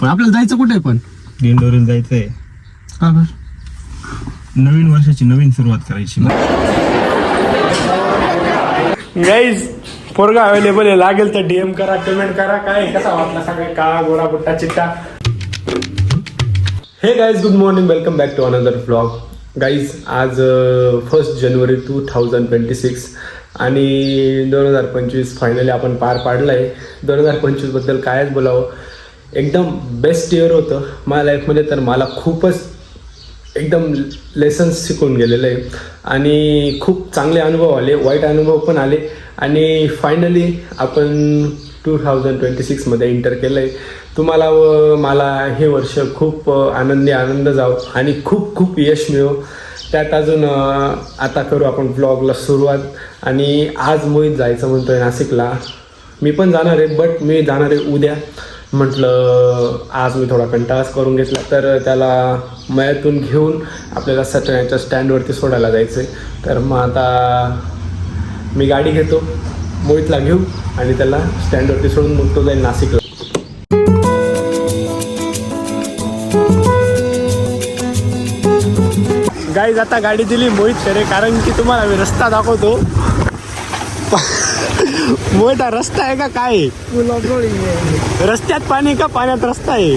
पण आपल्याला जायचं कुठे पण? दिंडोरीला जायचंय. का बर? नवीन वर्षाची नवीन सुरुवात करायची. गाईज पोरगा अवेलेबल आहे, लागेल तर DM करा, कमेंट करा. काय कसा वाटला सगळे, काळा गोरा बुट्टा चिट्टा. Hey guys, good morning, welcome back to another vlog. Guys आज 1 जानेवारी 2026 आणि 2025 फायनली आपण पार पाडलं आहे. 2025 बद्दल कायच बोलावं, एकदम बेस्ट इयर होतं माझ्या लाईफमध्ये. तर मला खूपच एकदम लेसन्स शिकून गेलेलं आहे आणि खूप चांगले अनुभव आले, वाईट अनुभव पण आले आणि फायनली आपण 2026मध्ये एंटर केलं आहे. तुम्हाला व मला हे वर्ष खूप आनंद जावो आणि खूप खूप यश मिळो. त्यात अजून आता करू आपण ब्लॉगला सुरुवात. आणि आज मोहित जायचं म्हणतोय नाशिकला. मी पण जाणार आहे, बट मी जाणार आहे उद्या. म्हटलं आज मी थोडा कंटाळाच करून घेतला, तर त्याला मयातून घेऊन आपल्याला सटण्याच्या स्टँडवरती सोडायला जायचं आहे. तर मग आता मी गाडी घेतो, मोहितला घेऊ आणि त्याला स्टँडवरती सोडून मग तो जाईल नाशिकला. गाईज आता गाडी दिली मोहित करे, कारण की तुम्हाला मी रस्ता दाखवतो. मोठा रस्ता आहे का काय? रस्त्यात पाणी का पाण्यात रस्ता आहे?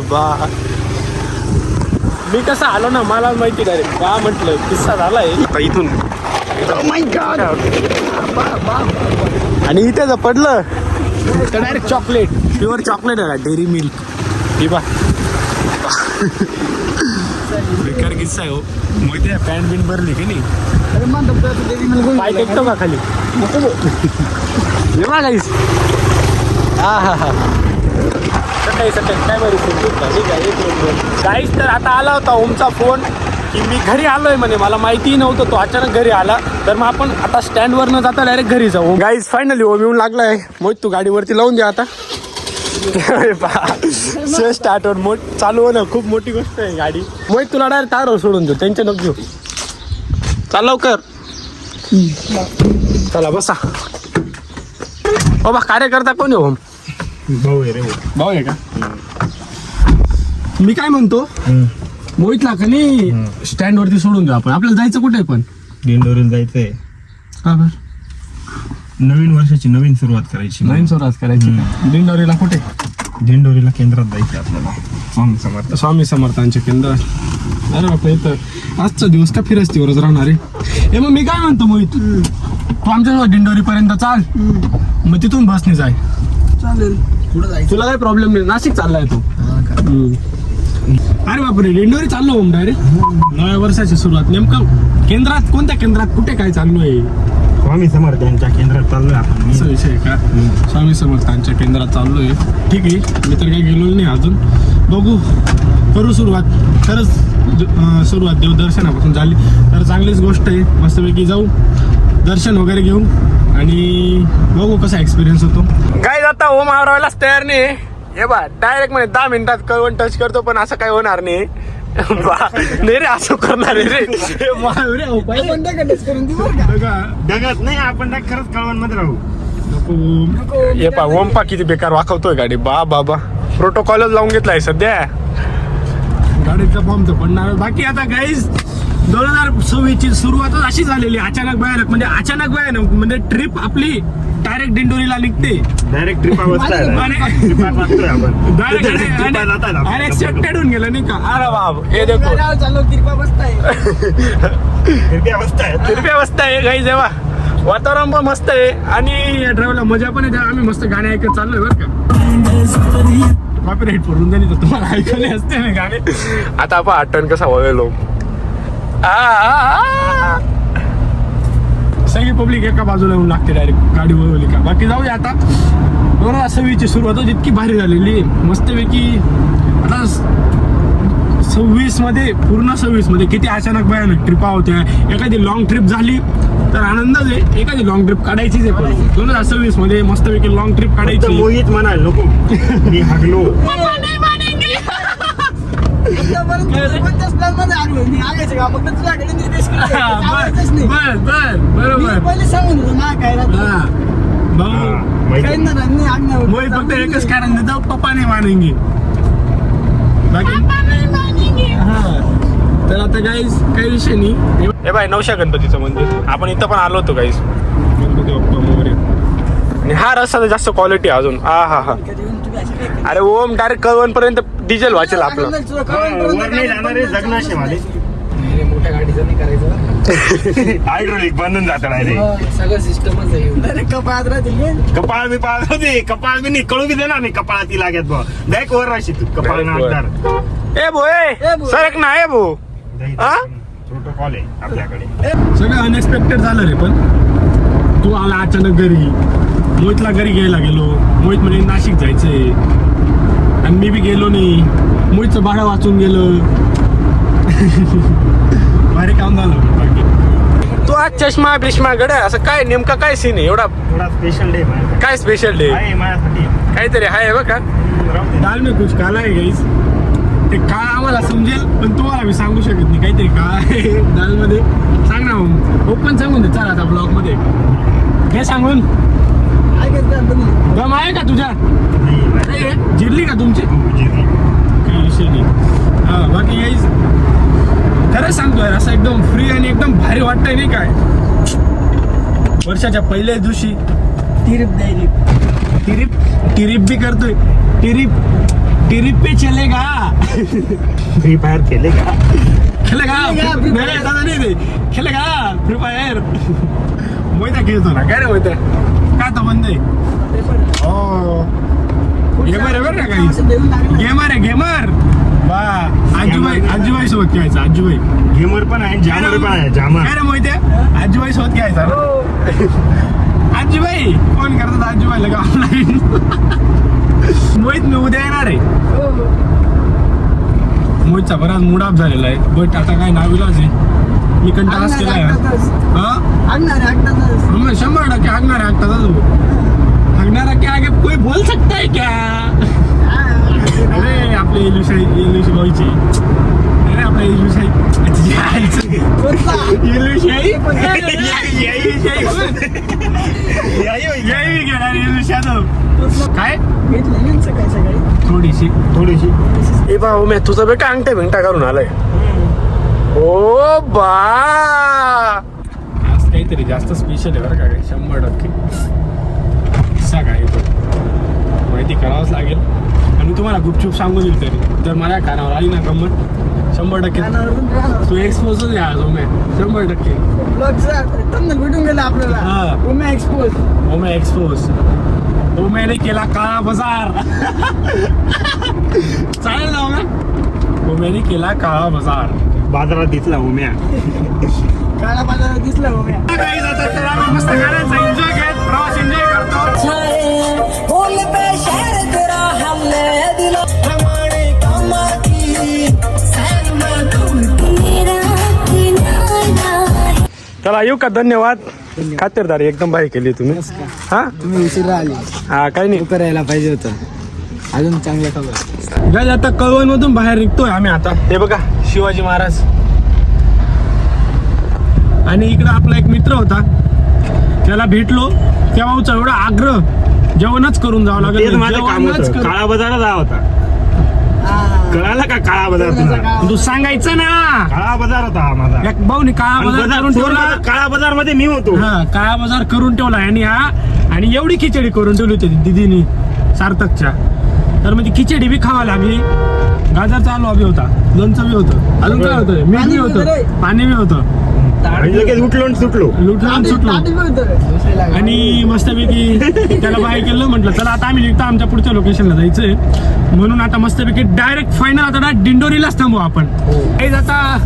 बा मी कसा आलो ना मला माहिती नाही का, म्हटलं किस्सा झालाय इथून. आणि इथे जर पडलं तर डायरेक्ट चॉकलेट, प्युअर चॉकलेट आहे, डेअरी मिल्क. ही बा बेकार किस्सा आहे हो. माहिती आहे पॅन्ट बिन भरली की नाही, पाय टेकतो का खाली? गाईस काय बरं गाईस. तर आता आला होता ओमचा फोन की मी घरी आलोय म्हणे, मला माहितीही नव्हतं. तो अचानक घरी आला, तर मग आपण आता स्टँडवर न जाता डायरेक्ट घरी जाऊ. गाईस फायनली ओम येऊन लागलाय. मोहित तू गाडीवरती लावून द्या आता. स्टार्ट वर मोठ चालू हो ना, खूप मोठी गोष्ट आहे गाडी. मोहित तुला डायरेक्ट तारवर सोडून देऊ, टेन्शन नको घेऊ. चाल लवकर, चला बसा. बाबा कार्यकर्ता कोण आहे ओम? भाऊ आहे रे. भाऊ आहे का? मी काय म्हणतो, मोहितला का नाही स्टँड वरती सोडून देऊ आपण. आपल्याला जायचं कुठे पण? दिंडोरीला जायचंय. का बर? नवीन वर्षाची नवीन सुरुवात करायची. नवीन सुरुवात करायची का? दिंडोरीला कुठे? दिंडोरीला केंद्रात जायचं आपल्याला. स्वामी समर्थांचे केंद्र. अरे बापा, इथं आजचा दिवस का फिरस्तीवरच राहणार आहे. हे मग मी काय म्हणतो मोहित, तू आमच्या दिंडोरी पर्यंत चाल, मग तिथून बसने जाय. चालेल. पुढे जायचं तुला काही प्रॉब्लेम नाही, नाशिक चाललाय तू. अरे बापरे, दिंडोरी चाललो ओम डायरेक्ट. नव्या वर्षाची सुरुवात. नेमकं केंद्रात, कोणत्या केंद्रात, कुठे काय चालू आहे? स्वामी समर्थांच्या केंद्रात चाललोय आपण. असा विषय आहे का? स्वामी समर्थांच्या केंद्रात चाललोय. ठीक आहे, मी तर काही गेलो नाही अजून. बघू, करू सुरुवात. खरंच सुरुवात देवदर्शनापासून झाली तर चांगलीच गोष्ट आहे. मस्तपैकी जाऊ, दर्शन वगैरे घेऊ आणि बघू कसा एक्सपिरियन्स होतो. काय जाता ओम आवरायलाच तयार नाही. हे बा डायरेक्ट म्हणे 10 मिनिटात कळवण टच करतो, पण असं काही होणार नाही. नाही रे, असं करणार आहे रे. जगात नाही आपण खरंच कळवण मध्ये राहू. हे पा ओम पा किती बेकार वाकवतोय गाडी. बाबा प्रोटोकॉलच लावून घेतलाय सध्या. गाडीचा फॉर्म तर पडणार. बाकी आता गाईज 2026 ची सुरुवातच अशी झालेली, अचानक भयानक. म्हणजे अचानक भयानक म्हणजे ट्रिप आपली डायरेक्ट दिंडोरीला निघते. डायरेक्ट ट्रिप अनएक्सपेक्टेड होऊन गेलं नाही का? अरे बाब, हे देखो कृपया बसता आहे गाईज. जेव्हा वातावरण पण मस्त आहे आणि ड्रायव्हरला मजा पण येते. आम्ही मस्त गाणे ऐकत चाललोय बरं का. कॉपीराइट पडून दिली तर तुम्हाला ऐकले असते ना गाणे. आता आपण आठवण कसा वळलो. सगळी पब्लिक एका बाजूला येऊन लागते डायरेक्ट गाडी वळवली का. बाकी जाऊ दे. आता 2026 ची सुरुवातच इतकी भारी झालेली मस्तपैकी. आता 26 मध्ये, पूर्ण 26 मध्ये किती अचानक भयानक ट्रिपा होत्या. एखादी लॉंग ट्रिप झाली तर आनंदच आहे, एखादी लॉंग ट्रिप काढायचीच आहे. पण 2026 मध्ये मस्तपैकी लॉंग ट्रिप काढायची. मोहित म्हणाल नको, मी हागलो. बरोबर. पहिले सांगून काय भाऊ काही ना नाही आज्ञा होती. मोहित फक्त एकच कारण देतो, पप्पा नाही मानेंगे. बाकी हा. तर आता गाईस काही विषय नाही. हे बाय नवशा गणपतीचं मंदिर आपण इथं पण आलो होतो गाईस. गणपती बाप्पा मोरया. आणि हा रस्ता तर जास्त क्वालिटी अजून. हा. कधी येऊन तुम्ही अशी काय करता? अरे ओम डायरेक्ट कळवण पर्यंत डिझेल वाचेल आपलं. तुला कळवण वर नाही जाणारे जगनाशे वाले नाही, मोठ्या गाडीचं नाही करायचं. हायड्रोलिक बनून जात रे. सगळं सिस्टमच आहे. डायरेक्ट कपाळात राहतील. कपाळ बी पाळ होते, कपाळ बी नाही कळू बी देणार नाही कपाळात ती लागत बा. डायरेक्ट वर राहशी तू कपाळ नाटणार. ए भो सरक ना ए भो. हा? प्रोटोकॉल आहे आपल्याकडे. सगळं अनएक्सपेक्टेड झालं रे. पण तू आला अचानक घरी. मोहितला घरी घ्यायला गेलो. मोहित म्हणे नाशिक जायचंय आणि मी बी गेलो नाही. मोहितचं भाडं वाचून गेलं. भारी काम झालं. बाकी तू आज चष्मा बिष्मा गड्या असं काय नेमका काय सीन आहे एवढा? थोडा स्पेशल डे काय स्पेशल डे आहे माझ्यासाठी. काहीतरी आहे बघा. राहू दे. दाल में कुछ काला आहे गाईस. ते काय आम्हाला समजेल पण तुम्हाला मी सांगू शकत नाही. काहीतरी काय आहे दाल मध्ये. सांग ना मग. ओपन सांगून दे. चल आता ब्लॉग मध्ये हे सांगून. काय करता तुम्ही? दम आहे का तुझ्या? नाही, नाही आहे? जिरली का तुमची? जिरली. काही विषय नाही. हा बाकी गाईस खरंच सांगतोय असं एकदम फ्री आणि एकदम भारी वाटतंय नाही काय. वर्षाच्या पहिल्याच दिवशी तिरीप द्यायची. टिरिप भी करतोय. टिरिप पे चलेगा. फ्री फायर खेले का? खेलेगा नाही दादा नाही ते खेलेगा फ्री फायर. मोहिता खेळतो ना काय रे मोहिता? काय तर बंद आहे. हो गेमर आहे बरं का काही. गेमर वा. आजूबाई सोबत खेळायचा. आजूबाई गेमर पण आहे, जामर पण आहे. जामर काय रे मोहित्या? आजूबाई सोबत खेळायचा. आजूबाई फोन करतात आजूबाईला का ऑनलाईन. मोहित मी उद्या येणार आहे. मोहितचा बराच मूड ऑफ झालेला आहे. बट आता काय नाविलाज आहे. मी कंटाळाच केला आहे. हा 100% हागणार आहे. हागणारा क्या आगे कोई बोल सकता है क्या? अरे आपले इलुशाही भाऊची. अरे आपल्या इलुशाही काय थोडीशी ए भाऊ मी तुझं बेटा अंगठ्या भिंगटा करून आलाय. ओ बा आज काहीतरी जास्त स्पेशल आहे बरं का. 100% किस्सा काय तो माहिती करावंच लागेल. आणि तुम्हाला गुपचूप सांगू दिल तरी तर माझ्या कानावर आली ना गंमत 100% तू एक्सपोजच आहे आज ओम्या. 100% भेटून गेला आपल्याला. हा. ओम्या एक्सपोज. ओम्याने केला काळा बाजार. चालेल ना ओम्या? ओम्याने केला काळा बाजार. बाजारात दिसला उम्या. काळा बाजारात दिसला ओम्या. मस्त गाड्यांचा एन्जॉय घेत प्रवास एन्जॉय करतो. चला येऊ का. धन्यवाद. खातिरदारी एकदम भारी केली तुम्ही. हा तुम्ही उशिरा आले. हा काही नाही. लवकर यायला पाहिजे होतं. अजून चांगल्या खबर. गाईज आता कळवण मधून बाहेर निघतोय आम्ही आता. हे बघा शिवाजी महाराज. आणि इकडं आपला एक मित्र होता त्याला भेटलो. त्या भाऊचा एवढा आग्रह जेवणच करून जावं तेच लागेल. माझं काम होतं. काळा बाजारात जा होता. कळाला का काळा बाजार तुला? तू सांगायचं ना. काळा बाजार होता हा माझा. एक भाऊने काळा बाजार करून ठेवला. काळा बाजार मध्ये मी होतो. हा काळा बाजार करून ठेवला आणि आणि एवढी खिचडी करून ठेवली होती दिदीनी सार्थकच्या. तर म्हणजे खिचडी बी खावा लागली. गाजरचा हलवा बी होता. लोणचं बी होतं. अजून काय होतं? मीठ बी होतं. पाणी बी होतं. आणि लगेच उठलो आणि सुटलो. लुटलो आणि सुटलो. आणि मस्तपैकी त्याला बाय केलं. म्हटलं चला आता आम्ही निघतो आमच्या पुढच्या लोकेशनला जायचंय. म्हणून आता मस्तपैकी डायरेक्ट फायनल आता दिंडोरीलाच थांबू आपण. आता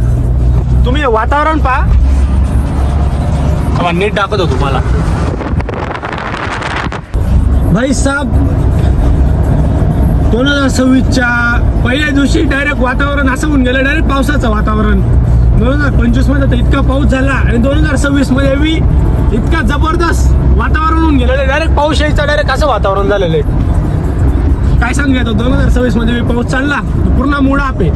तुम्ही वातावरण पहा. नीट दाखवतो तुम्हाला. भाई साहेब 2026च्या पहिल्या दिवशी डायरेक्ट वातावरण असं होऊन गेलं. डायरेक्ट पावसाचं वातावरण. 2025 मध्ये तर इतका पाऊस झाला आणि 2026 मध्ये बी इतका जबरदस्त वातावरण होऊन गेलेलं. डायरेक्ट पाऊस यायचं डायरेक्ट असं वातावरण झालेलं आहे. काय सांगूया 2026 मध्ये बी पाऊस चालला पूर्ण मूड आप आहे.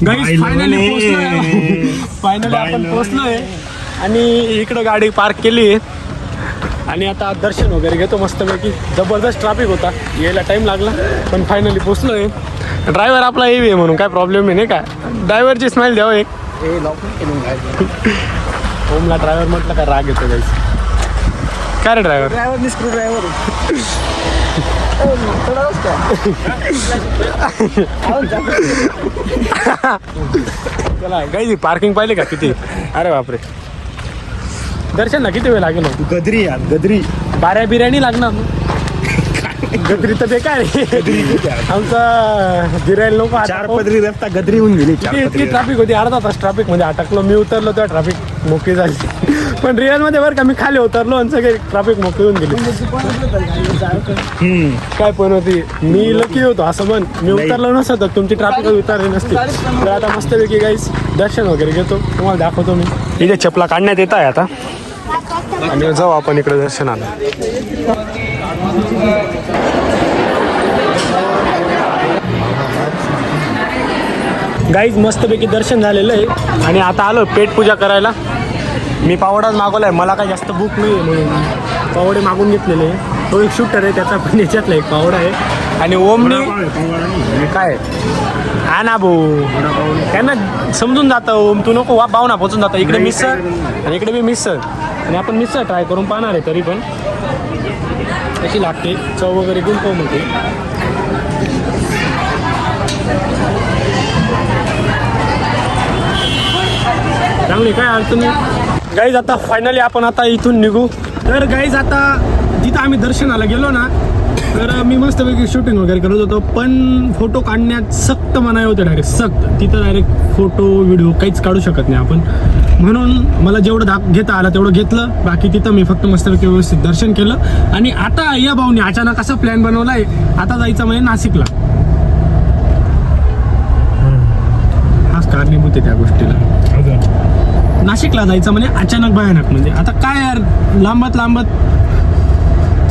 गाईज फायनली फायनली आपण पोहोचलोय आणि इकडं गाडी पार्क केली आणि आता दर्शन वगैरे घेतो मस्तपैकी. जबरदस्त ट्रॅफिक होता, यायला टाइम लागला पण फायनली पोहोचलोय. ड्रायव्हर आपला हेवी आहे म्हणून काय प्रॉब्लेम नाही का. ड्रायव्हरची स्माइल द्यावं एक. ओमला ड्रायव्हर म्हटलं का राग येतो गाईज. काय रे ड्रायव्हर? ड्रायव्हर स्क्रू ड्रायव्हर चला गाईज पार्किंग पाहिली का किती. अरे बापरे. दर्शनला किती वेळ लागेल? गदरी यार गदरी. बाऱ्या बिर्याणी लागणार. गदरी तर बेकार आहे. आमचा गिरायला नको. 4 पदरी रस्ता गदरी होऊन गेली. 4 इतकी पदरी ट्रॅफिक होती, अर्धा तास ट्रॅफिक मध्ये अटकलो. मी उतरलो तेव्हा ट्रॅफिक मोकळी झाली. पण रिअल मध्ये बरं का मी खाली उतरलो आणि सगळे ट्रॅफिक मोकळी होऊन गेली. काय पण होती. मी लकी होतो असं पण. मी उतरलो नसतं तर तुमची ट्रॅफिक उतरली नसती. तर आता मस्तपैकी गाईस दर्शन वगैरे घेतो, तुम्हाला दाखवतो मी. इथे चपला काढण्यात येत आहे आता आणि जाऊ आपण इकडे दर्शनाला. गाईज मस्तपैकी दर्शन झालेलं आहे आणि आता आलो पेट पूजा करायला. मी पावडाच मागवला आहे, मला काय जास्त भूक नाही आहे म्हणून पावडे मागून घेतलेले आहे. तो एक शूटर आहे, त्याचा पण याच्यातला एक पावडा आहे. आणि ओमने काय हा ना भाऊ त्यांना समजून जातं. ओम तू नको भावना पोचून जातं. इकडे मिसळ आणि इकडे बी मिसळ आणि आपण मिसळ ट्राय करून पाहणार आहे. तरी पण कशी लागते चव वगैरे घेऊन पाहू म्हणते. चांगली काय अडचण नाही. गाईज आता फायनली आपण आता इथून निघू. तर गाईज आता जिथं आम्ही दर्शनाला गेलो ना, तर मी मस्तपैकी शूटिंग वगैरे करत होतो पण फोटो काढण्यात सक्त मनाई होते. डायरेक्ट सक्त. तिथं डायरेक्ट फोटो व्हिडिओ काहीच काढू शकत नाही आपण. म्हणून मला जेवढं घेता आलं तेवढं घेतलं. बाकी तिथं मी फक्त मस्तपैकी व्यवस्थित दर्शन केलं. आणि आता या भाऊने अचानक असा प्लॅन बनवला आहे, आता जायचं म्हणजे नाशिकला. हाच कारणीभूत आहे त्या गोष्टीला. नाशिकला जायचं म्हणजे अचानक भयानक. म्हणजे आता काय यार लांबत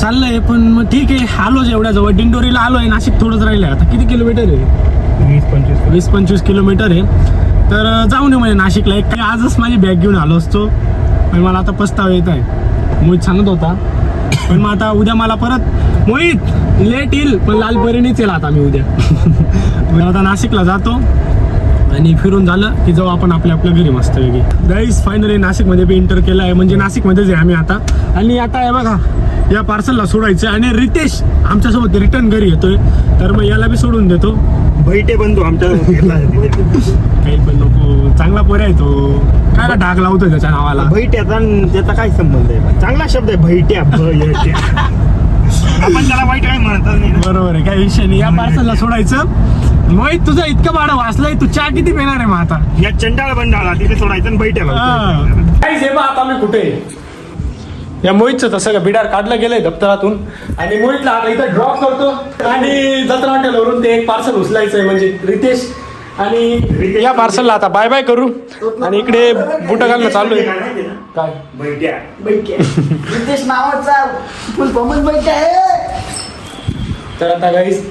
चाललंय पण मग ठीक आहे. आलोच एवढ्या जवळ दिंडोरीला आलोय. नाशिक थोडंच राहिलंय. आता किती किलोमीटर आहे? 20-25 किलोमीटर आहे. तर जाऊन येऊ म्हणजे नाशिकला. एक काही आजच माझी बॅग घेऊन आलो असतो पण मला आता पस्तावा येत आहे. मोहित सांगत होता पण मग आता उद्या मला परत मोहित लेट येईल पण लालपरीनेच येईल आता मी उद्या. मग आता नाशिकला जातो आणि फिरून झालं की जाऊ आपण आपल्या घरी मस्त वेगळी. गाईस फायनली नाशिकमध्ये बी एंटर केलं आहे. म्हणजे नाशिकमध्येच आहे आम्ही आता. आणि आता आहे बघा या पार्सलला सोडायचं आणि रितेश आमच्यासोबत रिटर्न घरी येतोय. तर मग याला बी सोडून देतो. बैठे बंधू आमच्या काही पण नको. चांगला पोर आहे तो. काय डाग लावतोय त्याच्या नावाला. बैठ्याचा त्याचा काय संबंध आहे? चांगला शब्द आहे बैठ्या. आपण त्याला वाईट काय म्हणतात नाही. बरोबर आहे, काही विषय नाही. या पार्सलला सोडायचं. मोहित तुझं इतकं भाडं वाचलंय, तू चहा किती पिणार आहे मग आता? या चंडाळ बंडाळा तिथे सोडायचं आणि बैठ्याला. आता मी कुठे या मोहितचं तसं का बिडार काढलं गेलंय दप्तरातून आणि मोहितला आता इथं ड्रॉप करतो आणि जत्रा हॉटेलवरून ते एक पार्सल उचलायचंय म्हणजे रितेश. आणि या पार्सलला आता बाय बाय करू आणि इकडे बुट घालणं चालू आहे. काय बैठ्या रितेश नावाचा फुल फॉर्मच बैठा आहे. तर आता गाईस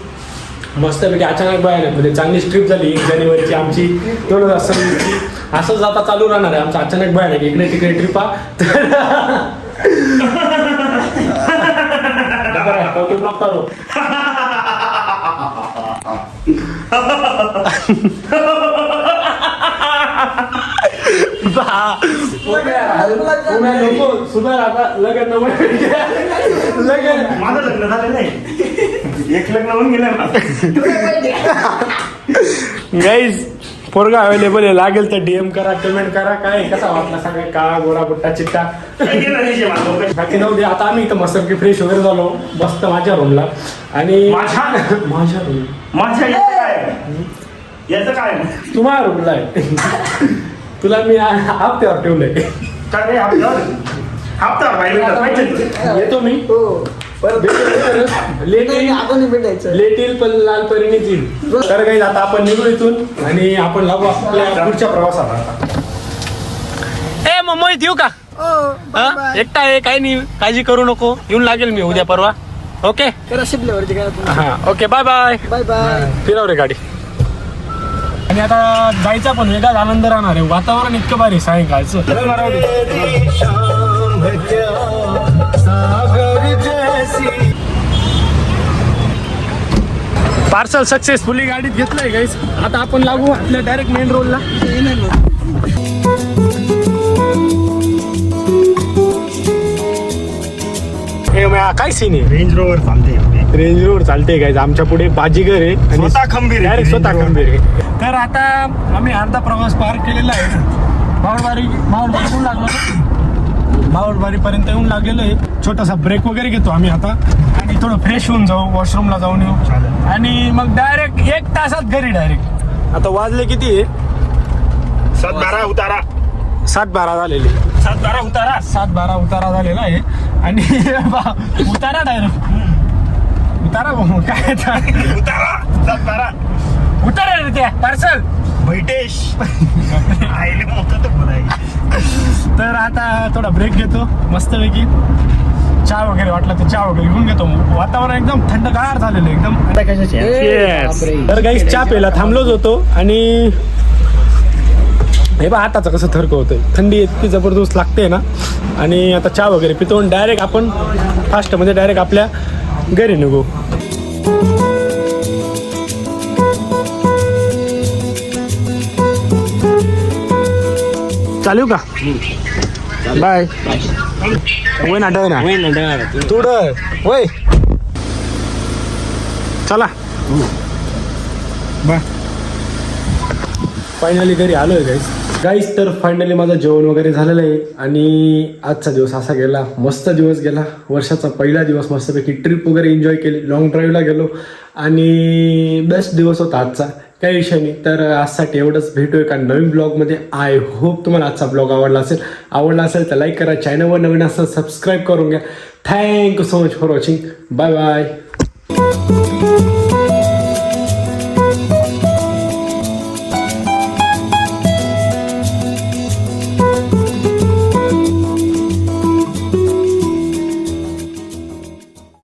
मस्तपैकी अचानक भयानक म्हणजे चांगली ट्रिप झाली 1 जानेवारीची आमची 2026ची. असंच आता चालू राहणार आहे आमचं अचानक भयानक इकडे तिकडे ट्रिपा. सुधार आता लगन माझं लग्न झालं नाही. एक लग्न होऊन गेलं. गाईज पोरगा अवेलेबल आहे. लागेल तर DM करा, कमेंट करा. काय कसा वाटला सांगा. का गोरा बुट्टा चिट्टा बाकी जाऊ दे. आता आम्ही इथं मस्तपैकी फ्रेश वगैरे झालो मस्त माझ्या रूमला. आणि माझ्या रूम माझ्या याचं काय तुम्हाला रूमला आहे. तुला मी हप्त्यावर ठेवलंय. काय हप्ता येतो मी. लेट येईल पण लाल परीनेच येईल. तर काही आता आपण निघू इथून आणि आपण लागू आपल्या पुढच्या प्रवासाला. आता ए मोहित येऊ का? एकटा आहे काही नाही, काळजी करू नको. येऊन लागेल मी उद्या परवा. ओके करा शिपल्यावरती करा. हा okay bye bye bye bye. फिरव रे गाडी. आणि आता जायचा पण वेगळाच आनंद राहणार आहे. वातावरण इतकं भारी सायंकाळचं. पार्सल सक्सेसफुली गाडीत घेतलंय गाईस. आता आपण लागू आपल्या डायरेक्ट मेन रोडला. हे काय सीन आहे. रेंज रोवर चालते, रेंज रोवर चालते गाईज. आमच्या पुढे बाजीगर आहे आणि स्वतः खंबीर आहे. डायरेक्ट स्वतः खंबीर आहे. तर आता आम्ही अर्धा प्रवास पार केलेला आहे. माऊलबारीहून लागलो, माऊलबारीपर्यंत येऊन लागलेलो आहे. छोटासा ब्रेक वगैरे घेतो आम्ही आता आणि थोडं फ्रेश होऊन जाऊ, वॉशरूमला जाऊन येऊ आणि मग डायरेक्ट 1 तासात घरी डायरेक्ट. आता वाजले किती आहे? 7-12 उतारा, 7-12 झालेले. 7-12 उतारा, 7-12 उतारा झालेला आहे आणि उतारा डायरेक्ट उतारा भाऊ काय उतारा 7-12 उतारा रे त्या पार्सल बैठेश आईले मोठं तर बोलाय. तर आता थोडा ब्रेक घेतो मस्तपैकी. चहा वगैरे वाटलं तर चहा वगैरे घेऊन घेतो. वातावरण एकदम थंडगार झालेलं आहे एकदम. Yes. तर काही चहा प्यायला थांबलोच होतो आणि हे बा हाताचं कसं थरक होतंय. थंडी इतकी जबरदस्त लागते ना. आणि आता चहा वगैरे पितो आणि डायरेक्ट आपण फास्टमध्ये डायरेक्ट आपल्या घरी निघू. चालू का? बाय. वय ना डय ना तू डय वय. चला बाय. फायनली घरी आलो आहे गाईस. तर फायनली माझं जेवण वगैरे झालेलं आहे आणि आजचा दिवस असा गेला. मस्त दिवस गेला. वर्षाचा पहिला दिवस. मस्तपैकी ट्रिप वगैरे एन्जॉय केली. लॉंग ड्राईव्हला गेलो आणि बेस्ट दिवस होता आजचा. काही विषय नाही. तर आजसाठी एवढंच. भेटूया एका नवीन ब्लॉगमध्ये. आय होप तुम्हाला आजचा ब्लॉग आवडला असेल. आवडला असेल तर लाईक करा. चॅनलवर नवीन असेल सबस्क्राईब करून घ्या. Thank you so much for watching. Bye bye.